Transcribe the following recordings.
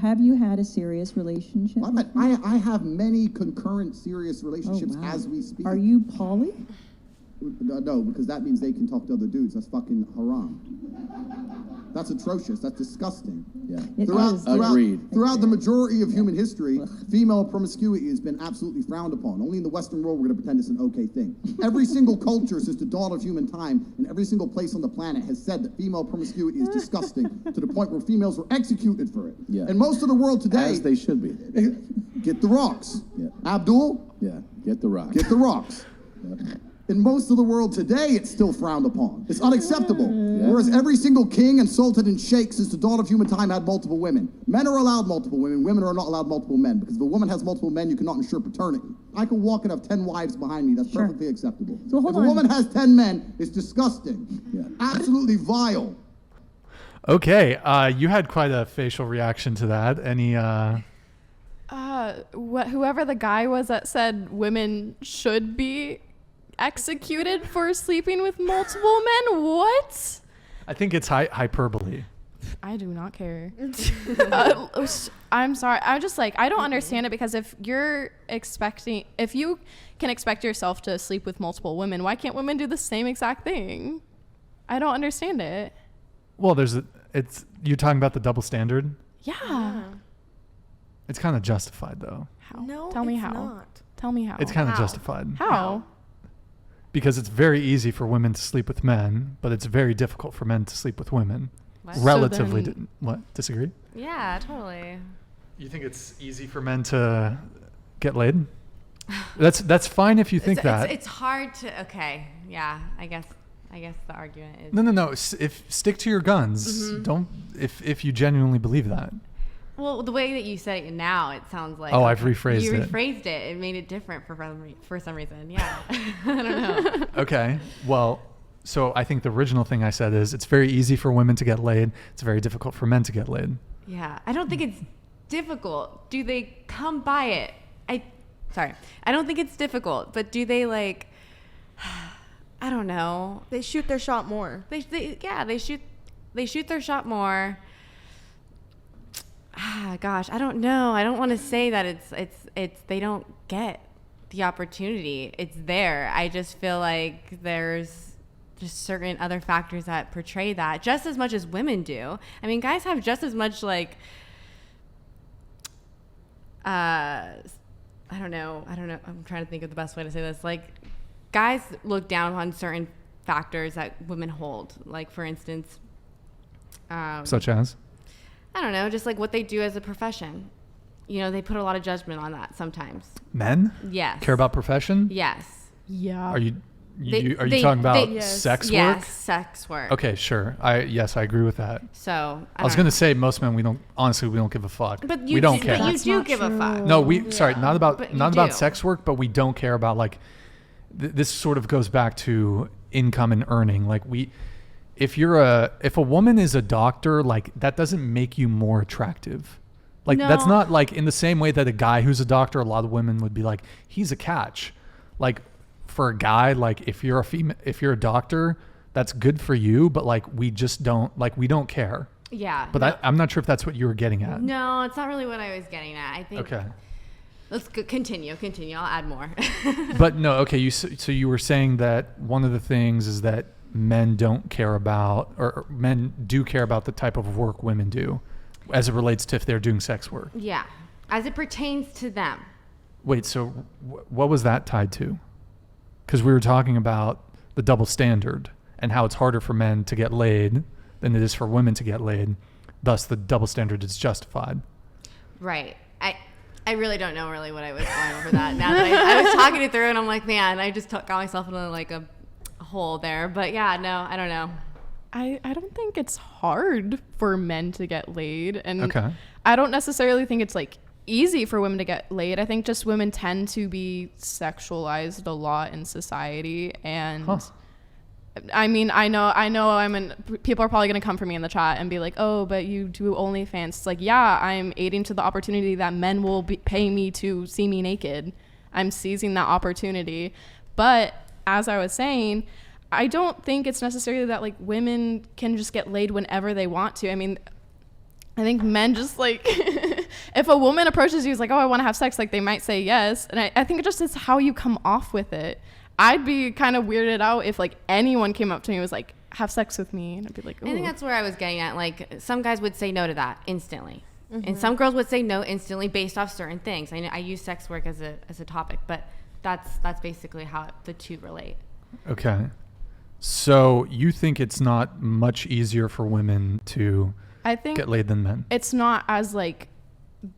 have you had a serious relationship? I have many concurrent serious relationships as we speak. Are you poly? No, because that means they can talk to other dudes. That's fucking haram. That's atrocious. That's disgusting. Yeah. Agreed. Throughout the majority of human history, female promiscuity has been absolutely frowned upon. Only in the Western world we're going to pretend it's an okay thing. Every single culture since the dawn of human time and every single place on the planet has said that female promiscuity is disgusting to the point where females were executed for it. Yeah. And most of the world today... As they should be. Get the rocks. Yeah. Abdul? Yeah, get the rocks. Get the rocks. Yep. In most of the world today, it's still frowned upon. It's unacceptable. Yeah. Whereas every single king and sultan and sheikh since the dawn of human time had multiple women. Men are allowed multiple women. Women are not allowed multiple men. Because if a woman has multiple men, you cannot ensure paternity. I can walk and have 10 wives behind me. That's perfectly acceptable. So if a woman has 10 men, it's disgusting. Yeah. Absolutely vile. Okay, you had quite a facial reaction to that. Any... Whoever the guy was that said women should be executed for sleeping with multiple men? What? I think it's hyperbole. I do not care. I'm sorry. I just I don't understand it, because if you can expect yourself to sleep with multiple women, why can't women do the same exact thing? I don't understand it. Well, you're talking about the double standard? Yeah. It's kind of justified though. How? No, Tell me it's how. not. Tell me how. It's kind of justified. How? Because it's very easy for women to sleep with men, but it's very difficult for men to sleep with women. What? Relatively. So then- What? Disagree? Yeah, totally. You think it's easy for men to get laid? That's fine if you think that. It's hard to. Okay. Yeah. I guess the argument is. No. Stick to your guns. Don't. If you genuinely believe that. Well, the way that you said it now, it sounds like... Oh, I've rephrased you it. You rephrased it. It made it different for some reason. Yeah. I don't know. Okay. Well, so I think the original thing I said is it's very easy for women to get laid. It's very difficult for men to get laid. Yeah. I don't think it's difficult. Do they come by it? I don't think it's difficult, but do they I don't know. They shoot their shot more. They shoot their shot more. Gosh, I don't know. I don't want to say that it's they don't get the opportunity. It's there. I just feel like there's just certain other factors that portray that just as much as women do. I mean, guys have just as much I don't know. I'm trying to think of the best way to say this. Guys look down on certain factors that women hold. For instance, Such as? I don't know, just what they do as a profession. They put a lot of judgment on that sometimes. Men? Yes. Care about profession? Yes. Yeah. Are you talking about sex work? Yes, sex work. Okay, sure. I agree with that. So I was going to say most men we don't give a fuck. But we don't care. But you do give a fuck. No, not about sex work, but we don't care about this sort of goes back to income and earning. If a woman is a doctor, that doesn't make you more attractive. No. That's not in the same way that a guy who's a doctor, a lot of women would be he's a catch. For a guy, if you're a doctor, that's good for you, but we just don't we don't care. Yeah. But I'm not sure if that's what you were getting at. No, it's not really what I was getting at. I think. Okay. Let's continue. I'll add more. But no, okay. So you were saying that one of the things is that men don't care about, or men do care about the type of work women do as it relates to if they're doing sex work. Yeah. As it pertains to them. Wait, so what was that tied to? Because we were talking about the double standard and how it's harder for men to get laid than it is for women to get laid. Thus, the double standard is justified. Right. I really don't know what I was going over that. Now that I was talking it through and I'm man, I just got myself in a hole there. But yeah, no, I don't know. I don't think it's hard for men to get laid. And okay. I don't necessarily think it's easy for women to get laid. I think just women tend to be sexualized a lot in society. And I mean, I know people are probably going to come for me in the chat and be oh, but you do OnlyFans. It's yeah, I'm aiding to the opportunity that men will pay me to see me naked. I'm seizing that opportunity. But as I was saying, I don't think it's necessarily that women can just get laid whenever they want to. I mean, I think men just like, if a woman approaches you, is like, oh, I want to have sex, like they might say yes. And I think it just is how you come off with it. I'd be kind of weirded out if like anyone came up to me and was like, have sex with me. And I'd be like, ooh. I think that's where I was getting at. Like some guys would say no to that instantly. And some girls would say no instantly based off certain things. I know I use sex work as a topic, but that's basically how the two relate. Okay. So you think it's not much easier for women to get laid than men? It's not as like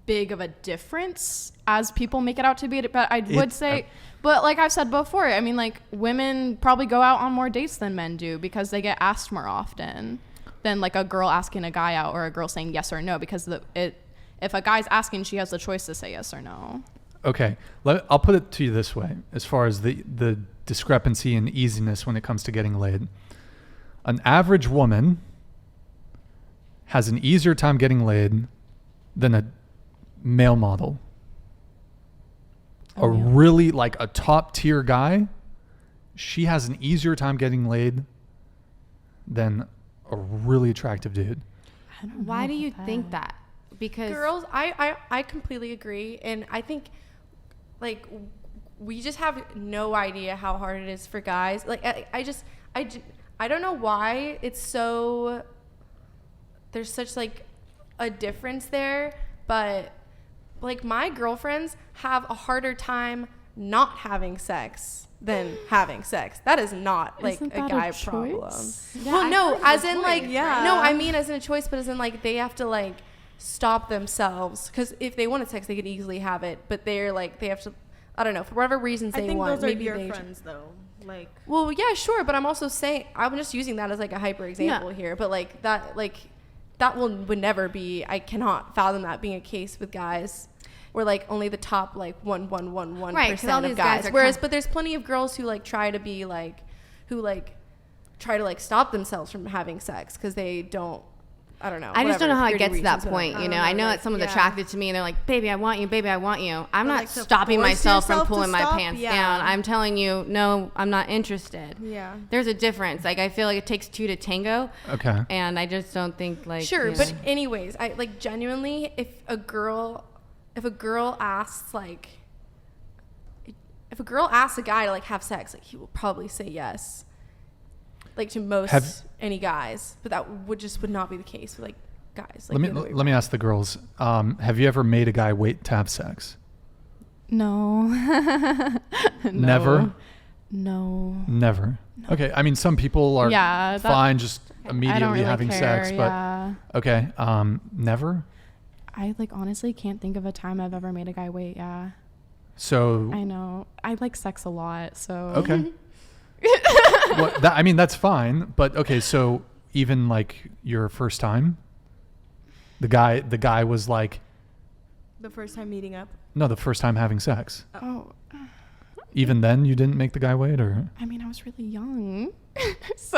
big of a difference as people make it out to be, but I would say, but like I've said before, I mean, like women probably go out on more dates than men do because they get asked more often than like a girl asking a guy out or a girl saying yes or no, because if a guy's asking, she has the choice to say yes or no. Okay, I'll put it to you this way, as far as the discrepancy in easiness when it comes to getting laid. An average woman has an easier time getting laid than a male model. Really, like a top tier guy, she has an easier time getting laid than a really attractive dude. Why do you think that? Because girls, I completely agree, and I think like we just have no idea how hard it is for guys. Like I don't know why it's so, there's such like a difference there, but like my girlfriends have a harder time not having sex than having sex. That is not like a guy problem. Yeah, well, no, as in like, Yeah. no, I mean as in a choice, but as in like they have to like stop themselves, because if they wanted sex, they could easily have it, but they're like, they have to, I don't know, for whatever reasons I they think want. those are Maybe your they friends though. Like, well, yeah, sure, but I'm also saying, I'm just using that as like a hyper example here, but like that would never be, I cannot fathom that being a case with guys. Where like only the top like 1% of guys. Whereas, but there's plenty of girls who like try to be like, who like try to like stop themselves from having sex because they don't. I don't know. I just don't know how it purity gets to that reasons, point. whatever. You know, I know that someone's attracted to me and they're like, baby, I want you, baby, I want you. I'm not like to stopping force myself from yourself to pulling my stop? pants Yeah. down. I'm telling you, no, I'm not interested. Yeah. There's a difference. Like, I feel like it takes two to tango. Okay. And I just don't think like. Sure, you know. but anyways, I like genuinely, if a girl asks like, if a girl asks a guy to like have sex, like he will probably say yes. Like to most any guys, but that would not be the case with like guys. Like Let me ask the girls. Have you ever made a guy wait to have sex? No. Never? No. Never. Okay. I mean, some people are fine just immediately having sex, but okay. Never? I like honestly can't think of a time I've ever made a guy wait. Yeah. So I know. I like sex a lot, so. Okay. Well, I mean, that's fine, but okay. So even like your first time, the guy was like, the first time meeting up. no, the first time having sex. Oh. Even then, you didn't make the guy wait, or? I mean, I was really young, so